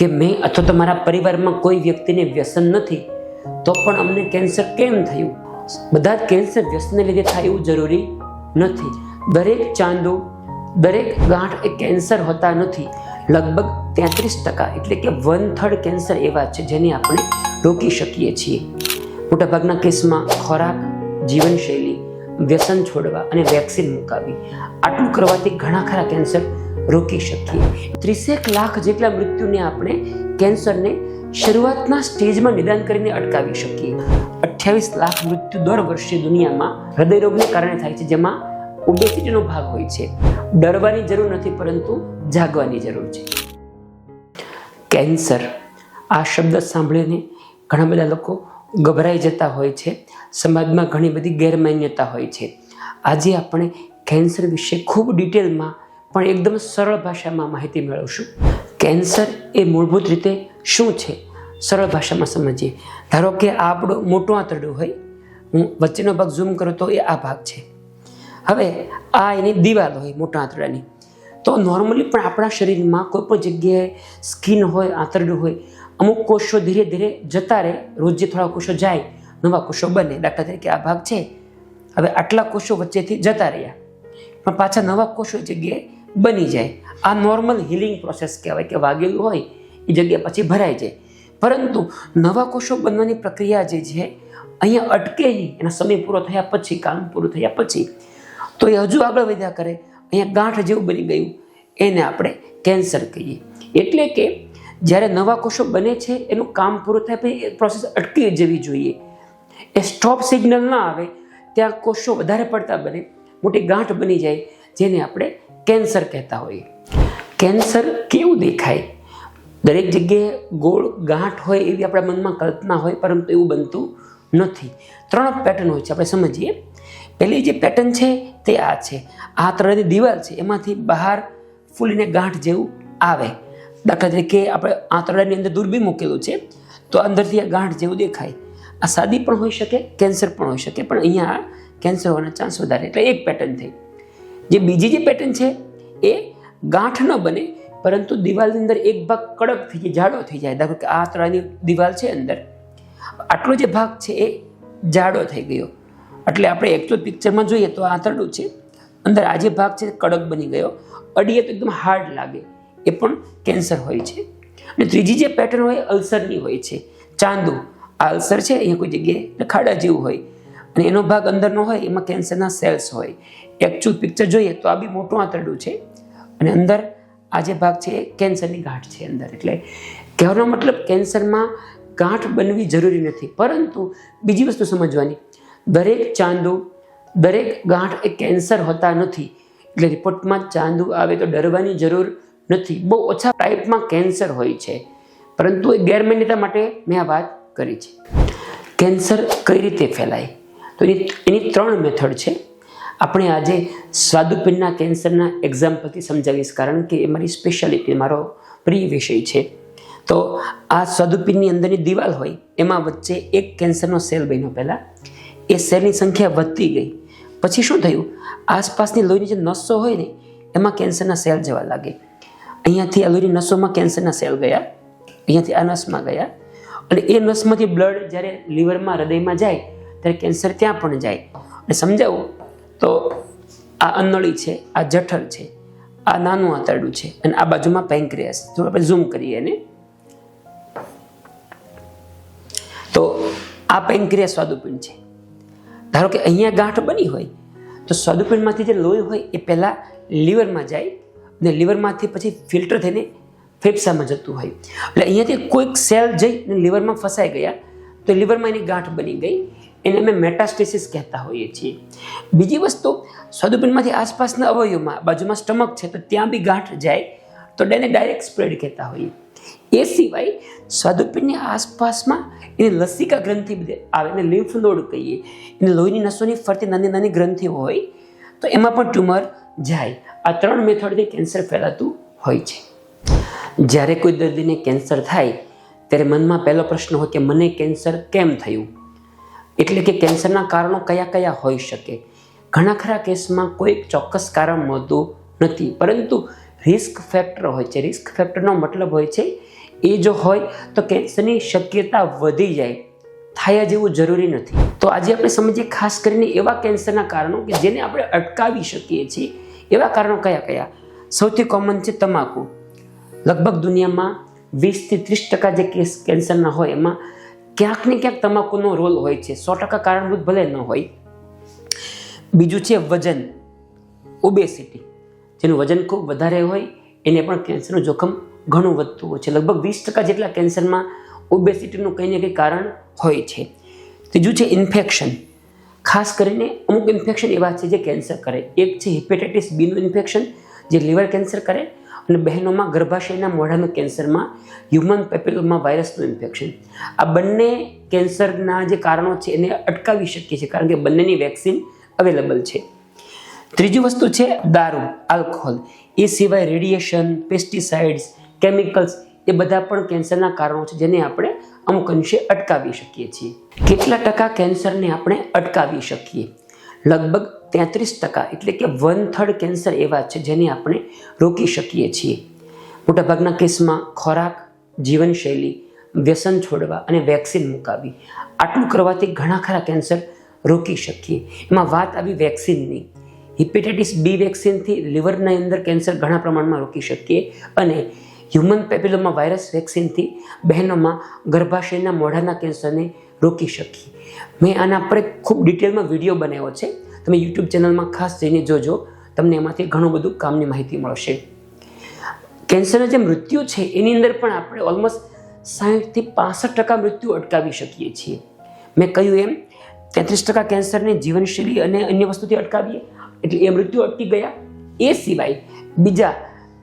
કે મેં અથવા તો મારા પરિવારમાં કોઈ વ્યક્તિને વ્યસન નથી તો પણ અમને કેન્સર કેમ થયું. બધા જ કેન્સર વ્યસનને લીધે થાય એવું જરૂરી નથી. દરેક ચાંદો, દરેક ગાંઠ એ કેન્સર હોતા નથી. લગભગ 33% એટલે કે 1/3 કેન્સર એવા છે જેને આપણે રોકી શકીએ છીએ. મોટાભાગના કેસમાં ખોરાક, જીવનશૈલી, વ્યસન છોડવા અને વેક્સિન મુકાવી, આટલું કરવાથી ઘણા ખરા કેન્સર રોકી શકીએ. 30 લાખ જેટલા મૃત્યુને આપણે કેન્સરને શરૂઆતના સ્ટેજમાં નિદાન કરીને અટકાવી શકીએ. 28 લાખ મૃત્યુ દર વર્ષે દુનિયામાં હૃદયરોગને કારણે થાય છે, જેમાં ઓબેસિટીનો ભાગ હોય છે. ડરવાની જરૂર નથી, પરંતુ જાગવાની જરૂર છે. કેન્સર આ શબ્દ સાંભળીને ઘણા બધા લોકો ગભરાઈ જતા હોય છે. સમાજમાં ઘણી બધી ગેરમાન્યતા હોય છે. આજે આપણે કેન્સર વિશે ખૂબ ડિટેલમાં પણ એકદમ સરળ ભાષામાં માહિતી મેળવશું. કેન્સર એ મૂળભૂત રીતે શું છે, સરળ ભાષામાં સમજીએ. ધારો કે આ આપણું મોટું આંતરડું હોય, હું વચ્ચેનો ભાગ ઝૂમ કરું તો એ આ ભાગ છે. હવે આ એની દિવાલ હોય મોટા આંતરડાની. તો નોર્મલી પણ આપણા શરીરમાં કોઈ પણ જગ્યાએ સ્કિન હોય, આંતરડું હોય, અમુક કોષો ધીરે ધીરે જતા રહે. રોજ જે થોડા કોષો જાય, નવા કોષો બને. દાખલા તરીકે આ ભાગ છે, હવે આટલા કોષો વચ્ચેથી જતા રહ્યા, પણ પાછા નવા કોષો જગ્યાએ બની જાય. આ નોર્મલ હિલિંગ પ્રોસેસ કહેવાય કે વાગેલું હોય એ જગ્યા પછી ભરાઈ જાય. પરંતુ નવા કોષો બનવાની પ્રક્રિયા જે છે અહીંયા અટકે નહીં. એના સમય પૂરો થયા પછી, કામ પૂરું થયા પછી તો એ હજુ આગળ વધ્યા કરે. અહીંયા ગાંઠ જેવું બની ગયું, એને આપણે કેન્સર કહીએ. એટલે કે જ્યારે નવા કોષો બને છે એનું કામ પૂરું થાય પછી એ પ્રોસેસ અટકી જવી જોઈએ. એ સ્ટોપ સિગ્નલ ના આવે ત્યાં કોષો વધારે પડતા બને, મોટી ગાંઠ બની જાય, જેને આપણે કેન્સર કહેતા હોઈએ. કેન્સર કેવું દેખાય? દરેક જગ્યાએ ગોળ ગાંઠ હોય એવી આપણા મનમાં કલ્પના હોય, પરંતુ એવું બનતું નથી. 3 પેટર્ન હોય છે, આપણે સમજીએ. પહેલી જે પેટર્ન છે તે આ છે. આ આંતરડાની દિવાલ છે, એમાંથી બહાર ફૂલીને ગાંઠ જેવું આવે. દાખલા તરીકે આપણે આંતરડાની અંદર દૂરબીન મૂકેલું છે તો અંદરથી આ ગાંઠ જેવું દેખાય. આ સાદી પણ હોઈ શકે, કેન્સર પણ હોઈ શકે, પણ અહીંયા કેન્સર હોવાના ચાન્સ વધારે. એટલે એક પેટર્ન થઈ. જે બીજી જે પેટર્ન છે એ ગાંઠ ન બને, પરંતુ દિવાલની અંદર એક ભાગ કડક થઈ જાય, જાડો થઈ જાય. દાખલા કે આ આંતરડાની દિવાલ છે, અંદર આટલો જે ભાગ છે એ જાડો થઈ ગયો. એટલે આપણે એકચ્યુઅલ પિક્ચરમાં જોઈએ તો આ આંતરડું છે, અંદર આ જે ભાગ છે કડક બની ગયો, અડીએ તો એકદમ હાર્ડ લાગે, એ પણ કેન્સર હોય છે. અને ત્રીજી જે પેટર્ન હોય અલ્સરની હોય છે. ચાંદુ, આ અલ્સર છે, અહીંયા કોઈ જગ્યાએ ખાડા જેવું હોય અને એનો ભાગ અંદરનો હોય, એમાં કેન્સરના સેલ્સ હોય. એકચ્યુઅલ પિક્ચર જોઈએ તો આ બી મોટું આંતરડું છે અને અંદર આ જે ભાગ છે એ કેન્સરની ગાંઠ છે અંદર. એટલે કહેવાનો મતલબ કેન્સરમાં ગાંઠ બનવી જરૂરી નથી, પરંતુ બીજી વસ્તુ સમજવાની, દરેક ચાંદુ, દરેક ગાંઠ એ કેન્સર હોતા નથી. એટલે રિપોર્ટમાં ચાંદુ આવે તો ડરવાની જરૂર નથી. બહુ ઓછા ટાઈપમાં કેન્સર હોય છે, પરંતુ એ ગેરમાન્યતા માટે મેં આ વાત કરી છે. કેન્સર કઈ રીતે ફેલાય? તો એની 3 મેથડ છે. આપણે આજે સ્વાદુપિંડના કેન્સરના એક્ઝામ્પલથી સમજાવીશ, કારણ કે એ મારી સ્પેશિયાલિટી, મારો પ્રિય વિષય છે. તો આ સ્વાદુપિંડની અંદરની દિવાલ હોય, એમાં વચ્ચે એક કેન્સરનો સેલ બન્યો. પહેલાં એ સેલની સંખ્યા વધતી ગઈ. પછી શું થયું? આસપાસની લોહીની જે નસો હોય ને એમાં કેન્સરના સેલ જવા લાગે. અહીંયાથી આ લોહીની નસોમાં કેન્સરના સેલ ગયા, અહીંયાથી આ નસમાં ગયા, અને એ નસમાંથી બ્લડ જ્યારે લીવરમાં, હૃદયમાં જાય ત્યારે કેન્સર ત્યાં પણ જાય. અને સમજાવું તો આ અન્નળી છે, આ જઠર છે, આ નાનું આંતરડું છે, અને આ બાજુમાં પેન્ક્રિયાસ. થોડું આપણે ઝૂમ કરીએ એને. તો આ પેન્ક્રિયાસ સ્વાદુપિંડ છે. ધારો કે અહીંયા ગાંઠ બની હોય તો સ્વાદુપિંડમાંથી જે લોહી હોય એ પહેલાં લીવરમાં જાય, અને લીવરમાંથી પછી ફિલ્ટર થઈને ફેફસામાં જતું હોય. એટલે અહીંયાથી કોઈક સેલ જઈને લીવરમાં ફસાઈ ગયા તો લીવરમાં એની ગાંઠ બની ગઈ. એને અમે મેટાસ્ટેસિસ કહેતા હોઈએ છીએ. બીજી વસ્તુ, સ્વાદુપિંડમાંથી આસપાસના અવયવમાં, બાજુમાં સ્ટમક છે તો ત્યાં બી ગાંઠ જાય તો એને ડાયરેક્ટ સ્પ્રેડ કહેતા હોઈએ. એ સિવાય સ્વાદુપિંડની આસપાસમાં એને લસિકા ગ્રંથિ આવે, એને લિમ્ફ નોડ કહીએ. એને લોહીની નસોની ફરતી નાની નાની ગ્રંથિઓ હોય તો એમાં પણ ટ્યુમર જાય. આ 3 મેથડથી કેન્સર ફેલાતું હોય છે. જ્યારે કોઈ દર્દીને કેન્સર થાય ત્યારે મનમાં પહેલો પ્રશ્ન હોય કે મને કેન્સર કેમ થયું? એટલે કે કેન્સરના કારણો કયા કયા હોઈ શકે? ઘણા ખરા કેસમાં કોઈ ચોક્કસ કારણ મળતું નથી, પરંતુ રિસ્ક ફેક્ટર હોય છે. રિસ્ક ફેક્ટરનો મતલબ હોય છે એ જો હોય તો કેન્સરની શક્યતા વધી જાય, થાય જેવું જરૂરી નથી. તો આજે આપણે સમજીએ ખાસ કરીને એવા કેન્સરના કારણો કે જેને આપણે અટકાવી શકીએ છીએ. એવા કારણો કયા કયા? સૌથી કોમન છે તમાકુ. લગભગ દુનિયામાં 20 થી 30% જે કેસ કેન્સરના હોય એમાં ક્યાંક ને ક્યાંક તમાકુનો રોલ હોય છે. 100% કારણભૂત ભલે ન હોય. બીજું છે વજન, ઓબેસિટી. જેનું વજન ખૂબ વધારે હોય એને પણ કેન્સરનું જોખમ ઘણું વધતું હોય છે. લગભગ 20% જેટલા કેન્સરમાં ઓબેસિટીનું કંઈ ને કંઈ કારણ હોય છે. ત્રીજું છે ઇન્ફેક્શન. ખાસ કરીને અમુક ઇન્ફેક્શન એવા છે જે કેન્સર કરે. એક છે હેપેટાઇટિસ બીનું ઇન્ફેક્શન જે લીવર કેન્સર કરે, અને બહેનોમાં ગર્ભાશયના મોઢાનું કેન્સરમાં હ્યુમન પેપિલોમા વાયરસનું ઇન્ફેક્શન. આ બંને કેન્સરના જે કારણો છે એને અટકાવી શકીએ છીએ કારણ કે બંનેની વેક્સિન અવેલેબલ છે. ત્રીજી વસ્તુ છે દારૂ, આલ્કોહોલ. એ સિવાય રેડિયેશન, પેસ્ટિસાઇડ્સ, કેમિકલ્સ એ બધા પણ કેન્સરના કારણો છે જેને આપણે અમુક અંશે અટકાવી શકીએ છીએ. કેટલા ટકા કેન્સરને આપણે અટકાવી શકીએ? લગભગ 33%, એટલે કે 1/3 કેન્સર એવા છે જેને આપણે રોકી શકીએ છીએ. મોટાભાગના કેસમાં ખોરાક, જીવનશૈલી, વ્યસન છોડવા અને વેક્સિન મુકાવી, આટલું કરવાથી ઘણા ખરા કેન્સર રોકી શકીએ. એમાં વાત આવી વેક્સિનની. હેપેટાઇટિસ બી વેક્સિનથી લીવરના અંદર કેન્સર ઘણા પ્રમાણમાં રોકી શકીએ, અને હ્યુમન પેપિલોમા વાયરસ વેક્સિનથી બહેનોમાં ગર્ભાશયના મોઢાના કેન્સરને રોકી શકીએ. મેં આના પર ખૂબ ડિટેલમાં વિડીયો બનાવ્યો છે, તમે યુટ્યુબ ચેનલમાં ખાસ જઈને જોજો, તમને એમાંથી ઘણું બધું કામની માહિતી મળશે. કેન્સરના જે મૃત્યુ છે એની અંદર પણ આપણે ઓલમોસ્ટ 60 થી 65% મૃત્યુ અટકાવી શકીએ છીએ. મેં કહ્યું એમ 33% કેન્સરને જીવનશૈલી અને અન્ય વસ્તુથી અટકાવીએ એટલે એ મૃત્યુ અટકી ગયા. એ સિવાય બીજા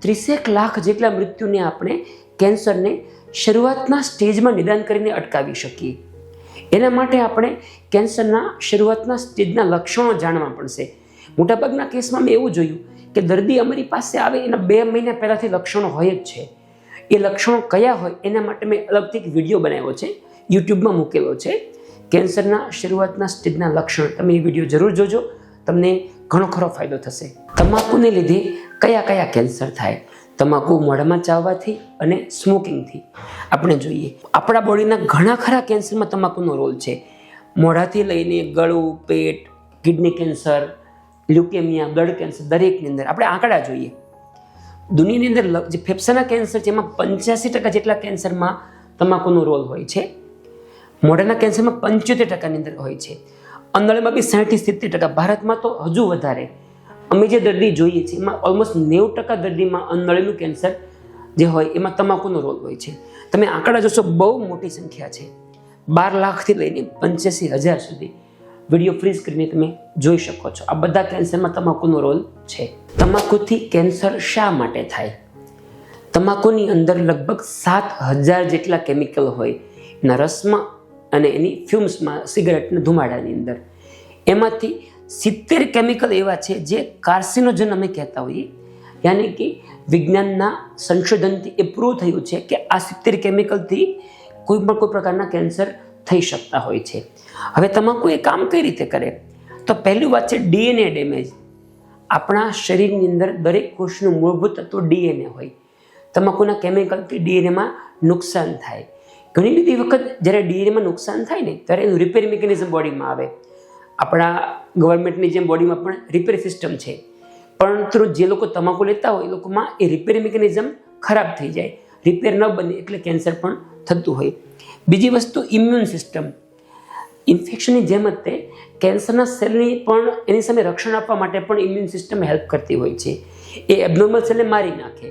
30 લાખ જેટલા મૃત્યુને આપણે કેન્સરને શરૂઆતના સ્ટેજમાં નિદાન કરીને અટકાવી શકીએ. એના માટે આપણે કેન્સરના શરૂઆતના સ્ટેજના લક્ષણો જાણવા પડશે. મોટાભાગના કેસમાં મેં એવું જોયું કે દર્દી અમારી પાસે આવે એના 2 મહિના પહેલાંથી લક્ષણો હોય જ છે. એ લક્ષણો કયા હોય એના માટે મેં અલગથી એક વિડીયો બનાવ્યો છે, યુટ્યુબમાં મૂકેલો છે. કેન્સરના શરૂઆતના સ્ટેજના લક્ષણ, તમે એ વિડીયો જરૂર જોજો, તમને ઘણો ખરો ફાયદો થશે. તમાકુને લીધે કયા કયા કેન્સર થાય? તમાકુ મોઢામાં ચાવવાથી અને સ્મોકિંગથી આપણે જોઈએ. આપણા બોડીના ઘણા ખરા કેન્સરમાં તમાકુનો રોલ છે. મોઢાથી લઈને ગળું, પેટ, kidney cancer, leukaemia, blood cancer, દરેકની અંદર આપણે આંકડા જોઈએ. દુનિયાની અંદર જે ફેફસાના કેન્સર છે એમાં 85% જેટલા કેન્સરમાં તમાકુનો રોલ હોય છે. મોઢાના કેન્સરમાં 75%ની અંદર હોય છે. અંદળમાં બી 60-70%. ભારતમાં તો હજુ વધારે. અમે જે દર્દી જોઈએ છીએ એમાં ઓલમોસ્ટ 90% દર્દીમાં અંદળીનું કેન્સર જે હોય એમાં તમાકુનો રોલ હોય છે. તમે આંકડા જોશો, બહુ મોટી સંખ્યા છે. 12 લાખથી લઈને 85,000 સુધી વિડીયો ફ્રીઝ કરીને તમે જોઈ શકો છો. આ બધા કેન્સરમાં તમાકુનો રોલ છે. તમાકુથી કેન્સર શા માટે થાય? તમાકુની અંદર લગભગ 7,000 જેટલા કેમિકલ હોય એના રસમાં અને એની ફ્યુમ્સમાં, સિગરેટના ધુમાડાની અંદર. એમાંથી 70 કેમિકલ એવા છે જે કાર્સિનોજન અમે કહેતા હોઈએ, યાની કે વિજ્ઞાનના સંશોધનથી એ પ્રૂવ થયું છે કે આ 70 કેમિકલથી કોઈ પ્રકારના કેન્સર થઈ શકતા હોય છે. હવે તમાકુ એ કામ કઈ રીતે કરે? તો પહેલી વાત છે ડીએનએ ડેમેજ. આપણા શરીરની અંદર દરેક કોષનું મૂળભૂત તત્વ ડીએનએ હોય. તમાકુના કેમિકલથી ડીએનએમાં નુકસાન થાય. ઘણી બધી વખત જ્યારે ડીએનએમાં નુકસાન થાય ને ત્યારે એનું રિપેર મિકેનિઝમ બોડીમાં આવે. આપણા ગવર્મેન્ટની જેમ બોડીમાં પણ રિપેર સિસ્ટમ છે, પરંતુ જે લોકો તમાકુ લેતા હોય એ લોકોમાં એ રિપેર મિકેનિઝમ ખરાબ થઈ જાય, રિપેર ન બને એટલે કેન્સર પણ થતું હોય. બીજી વસ્તુ ઇમ્યુન સિસ્ટમ. ઇન્ફેક્શનની જેમ જ તે કેન્સરના સેલની પણ એની સામે રક્ષણ આપવા માટે પણ ઇમ્યુન સિસ્ટમ હેલ્પ કરતી હોય છે. એ એબનોર્મલ સેલને મારી નાખે.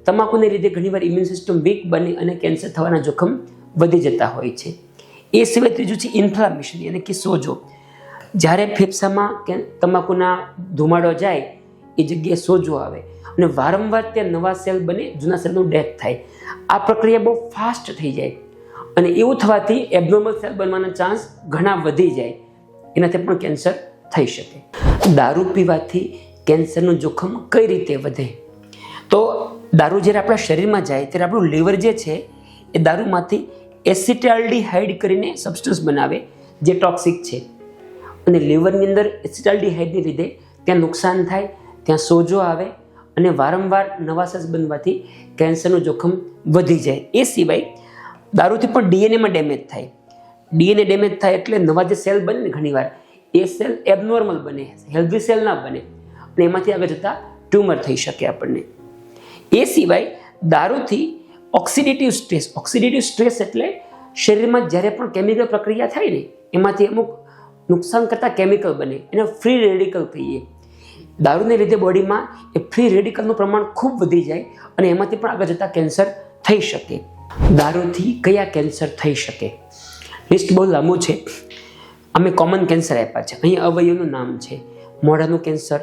તમાકુને લીધે ઘણીવાર ઇમ્યુન સિસ્ટમ વીક બને અને કેન્સર થવાના જોખમ વધી જતા હોય છે. એ સિવાય ત્રીજું છે ઇન્ફ્લામેશન, એટલે કે સોજો. જ્યારે ફેફસામાં તમાકુના ધુમાડો જાય એ જગ્યાએ સોજો આવે અને વારંવાર ત્યાં નવા સેલ બને, જૂના સેલનું ડેથ થાય. આ પ્રક્રિયા બહુ ફાસ્ટ થઈ જાય અને એવું થવાથી એબનોર્મલ સેલ બનવાના ચાન્સ ઘણા વધી જાય. એનાથી પણ કેન્સર થઈ શકે. દારૂ પીવાથી કેન્સરનું જોખમ કઈ રીતે વધે? તો દારૂ જ્યારે આપણા શરીરમાં જાય ત્યારે આપણું લીવર જે છે એ દારૂમાંથી એસિટાલ્ડીહાઇડ કરીને સબસ્ટન્સ બનાવે જે ટોક્સિક છે, અને લીવરની અંદર એસિટાલ્ડીહાઇડને લીધે ત્યાં નુકસાન થાય, ત્યાં સોજો આવે અને વારંવાર નવા સેલ્સ બનવાથી કેન્સરનું જોખમ વધી જાય. એ સિવાય દારૂથી પણ ડીએનએમાં ડેમેજ થાય. ડીએનએ ડેમેજ થાય એટલે નવા જે સેલ બને ને ઘણીવાર એ સેલ એબનોર્મલ બને, હેલ્ધી સેલ ના બને અને એમાંથી આગળ જતાં ટ્યુમર થઈ શકે આપણને. એ સિવાય દારૂથી ઓક્સિડેટિવ સ્ટ્રેસ એટલે શરીરમાં જ્યારે પણ કેમિકલ પ્રક્રિયા થાય ને એમાંથી અમુક નુકસાન કરતા કેમિકલ બને, એને ફ્રી રેડિકલ કહીએ. દારૂને લીધે બોડીમાં એ ફ્રી રેડિકલનું પ્રમાણ ખૂબ વધી જાય અને એમાંથી પણ આગળ જતાં કેન્સર થઈ શકે. દારૂથી કયા કેન્સર થઈ શકે? લિસ્ટ બહુ લાંબુ છે. અમે કોમન કેન્સર આપ્યા છે. અહીં અવયવનું નામ છે: મોઢાનું કેન્સર,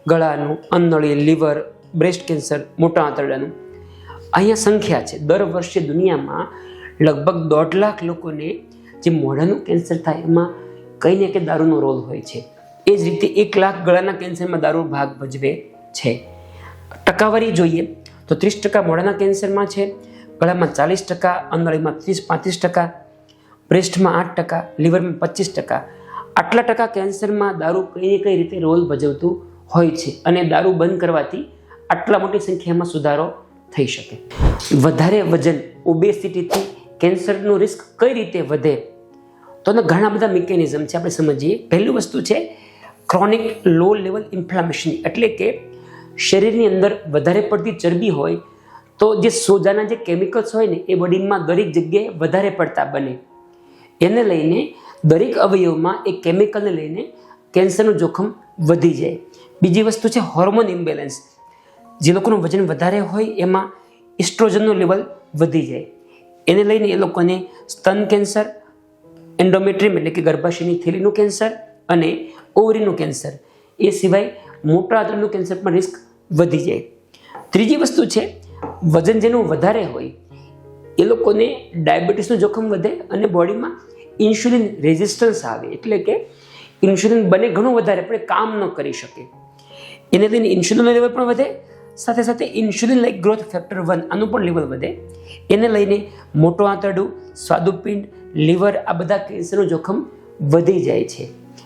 ગળાનું, અન્નળી, લીવર, બ્રેસ્ટ કેન્સર, મોટા આંતરડાનું. અહીંયા સંખ્યા છે. દર વર્ષે દુનિયામાં લગભગ 1.5 લાખ લોકોને જે મોઢાનું કેન્સર થાય એમાં કંઈ ને કંઈ દારૂનો રોલ હોય છે. એ જ રીતે 1 લાખ ગળાના કેન્સરમાં દારૂ ભાગ ભજવે છે. ટકાવારી જોઈએ તો 30% મોઢાના કેન્સરમાં છે, ગળામાં 40%, અન્નળીમાં 30-35%, બ્રેસ્ટમાં 8%, લીવરમાં 25%. આટલા ટકા કેન્સરમાં દારૂ કઈ ને કઈ રીતે રોલ ભજવતું હોય છે અને દારૂ બંધ કરવાથી આટલા મોટી સંખ્યામાં સુધારો થઈ શકે. વધારે વજન, ઓબેસિટીથી કેન્સરનું રિસ્ક કઈ રીતે વધે? તો ઘણા બધા મિકેનિઝમ છે, આપણે સમજીએ. પહેલું વસ્તુ છે ક્રોનિક લો લેવલ ઇન્ફ્લામેશન, એટલે કે શરીરની અંદર વધારે પડતી ચરબી હોય તો જે સોજાના જે કેમિકલ્સ હોય ને એ બોડીમાં દરેક જગ્યાએ વધારે પડતા બને. એને લઈને દરેક અવયવમાં એ કેમિકલને લઈને કેન્સરનું જોખમ વધી જાય. બીજી વસ્તુ છે હોર્મોન ઇમ્બેલેન્સ. જે લોકોનું વજન વધારે હોય એમાં ઇસ્ટ્રોજનનું લેવલ વધી જાય. એને લઈને એ લોકોને સ્તન કેન્સર, એન્ડોમેટ્રિયમ એટલે કે ગર્ભાશયની થેલીનું કેન્સર અને ઓવરીનું કેન્સર, એ સિવાય મોટા આંતરડાનું કેન્સર પણ રિસ્ક વધી જાય. ત્રીજી વસ્તુ છે વજન જેનું વધારે હોય એ લોકોને ડાયાબિટીસનું જોખમ વધે અને બોડીમાં ઇન્સ્યુલિન રેઝિસ્ટન્સ આવે, એટલે કે ઇન્સ્યુલિન બને ઘણું વધારે પણ કામ ન કરી શકે. એને લઈને ઇન્સ્યુલિનનું લેવલ પણ વધે, સાથે સાથે ઇન્સ્યુલિન લાઇક ગ્રોથ ફેક્ટર 1 આનું પણ લેવલ વધે. એને લઈને મોટો આંતરડું, સ્વાદુપિંડ, લીવર, આ બધા કેન્સરનું જોખમ વધી જાય છે.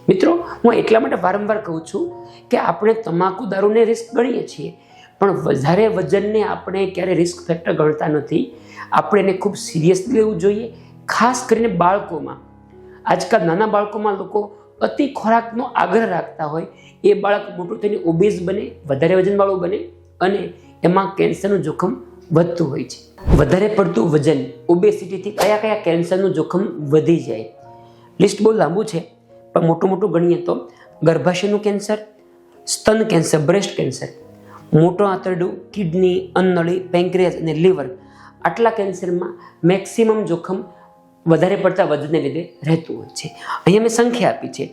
મિત્રો, હું એટલા માટે વારંવાર કહું છું કે આપણે તમાકુ દારૂને રિસ્ક ગણીએ છીએ પણ વધારે વજનને આપણે ક્યારે રિસ્ક ફેક્ટર ગણતા નથી. આપણે એને ખૂબ સિરિયસલી લેવું જોઈએ, ખાસ કરીને બાળકોમાં. આજકાલ નાના બાળકોમાં લોકો અતિ ખોરાકનો આગ્રહ રાખતા હોય, એ બાળક મોટું થઈને ઓબેઝ બને, વધારે વજનવાળું બને અને એમાં કેન્સરનું જોખમ વધતું હોય છે. વધારે પડતું વજન, ઓબેસિટીથી કયા કયા કેન્સરનું જોખમ વધી જાય? લિસ્ટ બહુ લાંબુ છે પણ મોટું ગણીએ તો ગર્ભાશયનું કેન્સર, સ્તન કેન્સર, બ્રેસ્ટ કેન્સર, મોટો આંતરડું, કિડની, અન્નળી, પેન્ક્રિયાસ અને લીવર, આટલા કેન્સરમાં મેક્સિમમ જોખમ વધારે પડતા વજનને લીધે રહેતું હોય છે. અહીંયા મેં સંખ્યા આપી છે.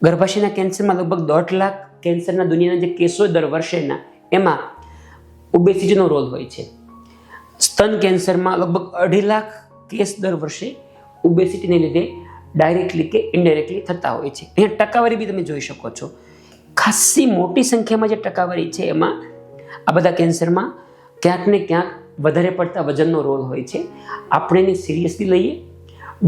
ગર્ભાશયના કેન્સરમાં લગભગ 1.5 લાખ કેન્સરના દુનિયાના જે કેસો દર વર્ષેના એમાં ઓબેસિટીનો રોલ હોય છે. સ્તન કેન્સરમાં લગભગ 2.5 લાખ કેસ દર વર્ષે ઓબેસિટીને લીધે ડાયરેક્ટલી કે ઇનડાયરેક્ટલી થતા હોય છે. અહીંયા ટકાવારી બી તમે જોઈ શકો છો. ખાસી મોટી સંખ્યામાં જે ટકાવારી છે એમાં આ બધા કેન્સરમાં ક્યાંક ને ક્યાંક વધારે પડતા વજનનો રોલ હોય છે. આપણે એને સિરિયસલી લઈએ,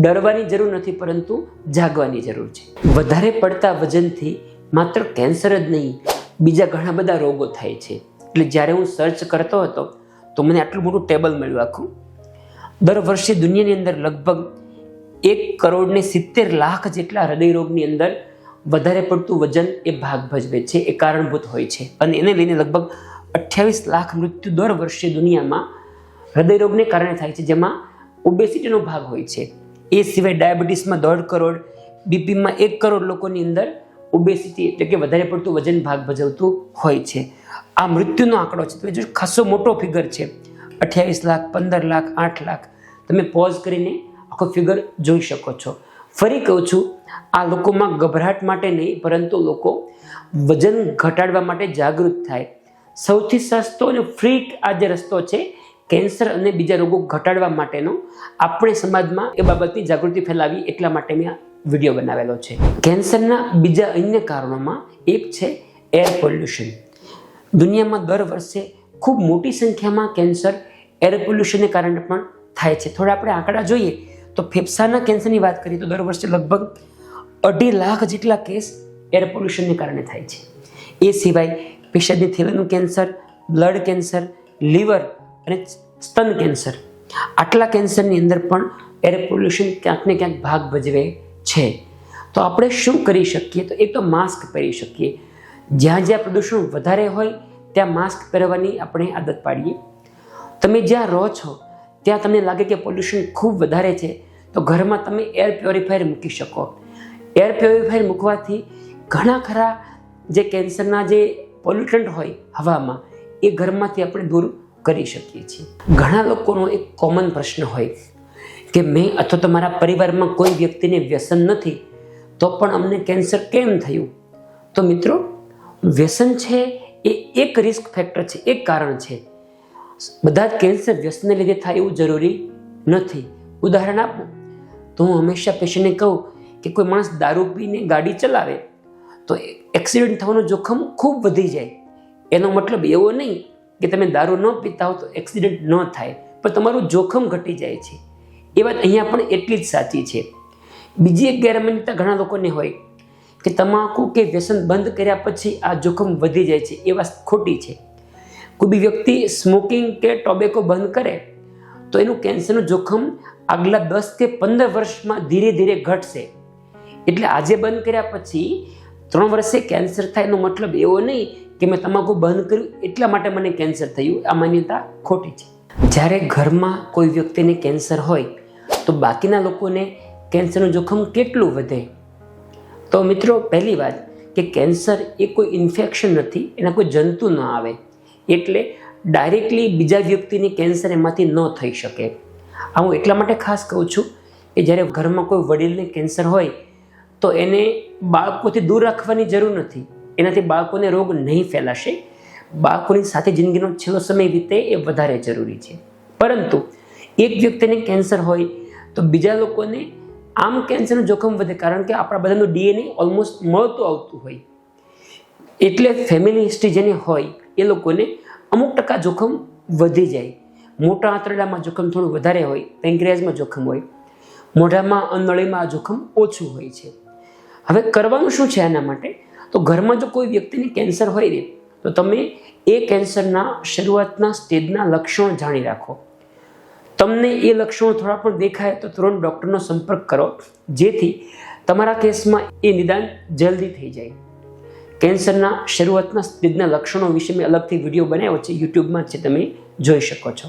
ડરવાની જરૂર નથી પરંતુ જાગવાની જરૂર છે. વધારે પડતા વજનથી માત્ર કેન્સર જ નહીં, બીજા ઘણા બધા રોગો થાય છે. એટલે જ્યારે હું સર્ચ કરતો હતો તો મને આટલું મોટું ટેબલ મળ્યું આખું. દર વર્ષે દુનિયાની અંદર લગભગ 1,70,00,000 જેટલા હૃદય રોગની અંદર વધારે પડતું વજન એ ભાગ ભજવે છે, એ કારણભૂત હોય છે. અને એને લઈને લગભગ 28 લાખ મૃત્યુ દર વર્ષે દુનિયામાં હૃદય રોગને કારણે થાય છે, જેમાં ઓબેસિટીનો ભાગ હોય છે. એ સિવાય ડાયાબિટીસમાં 1.5 કરોડ, બીપીમાં 1 કરોડ લોકોની અંદર ઓબેસિટી એટલે કે વધારે પડતું વજન ભાગ ભજવતું હોય છે. આ મૃત્યુનો આંકડો છે. તમે જો ખાસો મોટો ફિગર છે, 28 લાખ, 15 લાખ, 8 લાખ. તમે પોઝ કરીને આખો ફિગર જોઈ શકો છો. ફરી કહું છું, આ લોકોમાં ગભરાટ માટે નહીં પરંતુ લોકો વજન ઘટાડવા માટે જાગૃત થાય. સૌથી સસ્તો અને ફ્રી આ જે રસ્તો છે કેન્સર અને બીજા રોગો ઘટાડવા માટેનો, આપણે સમાજમાં એ બાબતની જાગૃતિ ફેલાવી એટલા માટે મેં આ વિડીયો બનાવેલો છે. કેન્સરના બીજા અન્ય કારણોમાં એક છે એર પોલ્યુશન. દુનિયામાં દર વર્ષે ખૂબ મોટી સંખ્યામાં કેન્સર એર પોલ્યુશનને કારણે પણ થાય છે. થોડા આપણે આંકડા જોઈએ તો ફેફસાના કેન્સરની વાત કરીએ તો દર વર્ષે લગભગ 2.5 લાખ જેટલા કેસ એર પોલ્યુશનને કારણે થાય છે. એ સિવાય પેશાબની થેલીનું કેન્સર, બ્લડ કેન્સર, લીવર અને સ્તન કેન્સર, આટલા કેન્સરની અંદર પણ એર પોલ્યુશન ક્યાંક ને ક્યાંક ભાગ ભજવે છે. તો આપણે શું કરી શકીએ? તો એક તો માસ્ક પહેરી શકીએ. જ્યાં જ્યાં પ્રદૂષણ વધારે હોય ત્યાં માસ્ક પહેરવાની આપણે આદત પાડીએ. તમે જ્યાં રહો છો ત્યાં તમને લાગે કે પોલ્યુશન ખૂબ વધારે છે તો ઘરમાં તમે એર પ્યોરિફાયર મૂકી શકો. એર પ્યોરિફાયર મૂકવાથી ઘણા ખરા જે કેન્સરના જે પોલ્યુટન્ટ હોય હવામાં એ ઘરમાંથી આપણે દૂર કરી શકીએ છીએ. ઘણા લોકોનો એક કોમન પ્રશ્ન હોય કે મેં અથવા તો મારા પરિવારમાં કોઈ વ્યક્તિને વ્યસન નથી તો પણ અમને કેન્સર કેમ થયું? તો મિત્રો, વ્યસન છે એ એક રિસ્ક ફેક્ટર છે, એક કારણ છે. બધા જ કેન્સર વ્યસનને લીધે થાય એવું જરૂરી નથી. ઉદાહરણ આપું તો હું હંમેશા પેશન્ટને કહું કે કોઈ માણસ દારૂ પીને ગાડી ચલાવે તો એક્સિડન્ટ થવાનું જોખમ ખૂબ વધી જાય. એનો મતલબ એવો નહીં કે તમે દારૂ ન પીતા હો તો એક્સિડન્ટ ન થાય, પણ તમારું જોખમ ઘટી જાય છે. એ વાત અહીંયા પણ એટલી જ સાચી છે. બીજી એક ગેરમાન્યતા ઘણા લોકોને હોય કે તમાકુ કે વ્યસન બંધ કર્યા પછી આ જોખમ વધી જાય છે. એ વાત ખોટી છે. કોઈ બી વ્યક્તિ સ્મોકિંગ કે ટોબેકો બંધ કરે તો એનું કેન્સરનું જોખમ આગલા 10 કે 15 વર્ષમાં ધીરે ધીરે ઘટશે. એટલે આજે બંધ કર્યા પછી 3 વર્ષે કેન્સર થાય એનો મતલબ એવો નહીં કે મેં તમાકુ બંધ કર્યું એટલા માટે મને કેન્સર થયું. આ માન્યતા ખોટી છે. જ્યારે ઘરમાં કોઈ વ્યક્તિને કેન્સર હોય તો બાકીના લોકોને કેન્સરનું જોખમ કેટલું વધે? તો મિત્રો, પહેલી વાત કે કેન્સર એ કોઈ ઇન્ફેક્શન નથી, એના કોઈ જંતુ ન આવે એટલે ડાયરેક્ટલી બીજા વ્યક્તિને કેન્સર એમાંથી ન થઈ શકે. આ હું એટલા માટે ખાસ કહું છું કે જ્યારે ઘરમાં કોઈ વડીલને કેન્સર હોય તો એને બાળકોથી દૂર રાખવાની જરૂર નથી. એનાથી બાળકોને રોગ નહીં ફેલાશે. બાળકોની સાથે જિંદગીનો છેલ્લો સમય વીતે એ વધારે જરૂરી છે. પરંતુ એક વ્યક્તિને કેન્સર હોય તો બીજા લોકોને આમ કેન્સરનું જોખમ વધે, કારણ કે આપણા બધાનું DNA ઓલમોસ્ટ મળતું આવતું હોય. એટલે ફેમિલી હિસ્ટ્રી જેને હોય એ લોકોને અમુક ટકા જોખમ વધી જાય. મોટા આંતરડામાં જોખમ થોડું વધારે હોય, પેન્ક્રિયાઝમાં જોખમ હોય, મોઢામાં અનળીમાં જોખમ ઓછું હોય છે. હવે કરવાનું શું છે આના માટે? તો ઘરમાં જો કોઈ વ્યક્તિને કેન્સર હોય ને તો તમે એ કેન્સરના શરૂઆતના સ્ટેજના લક્ષણો જાણી રાખો. તમને એ લક્ષણો થોડા પણ દેખાય તો તુરંત ડૉક્ટરનો સંપર્ક કરો, જેથી તમારા કેસમાં એ નિદાન જલ્દી થઈ જાય. કેન્સરના શરૂઆતના સ્ટેજના લક્ષણો વિશે મેં અલગથી વિડીયો બનાવ્યો છે, યુટ્યુબમાં છે, તમે જોઈ શકો છો.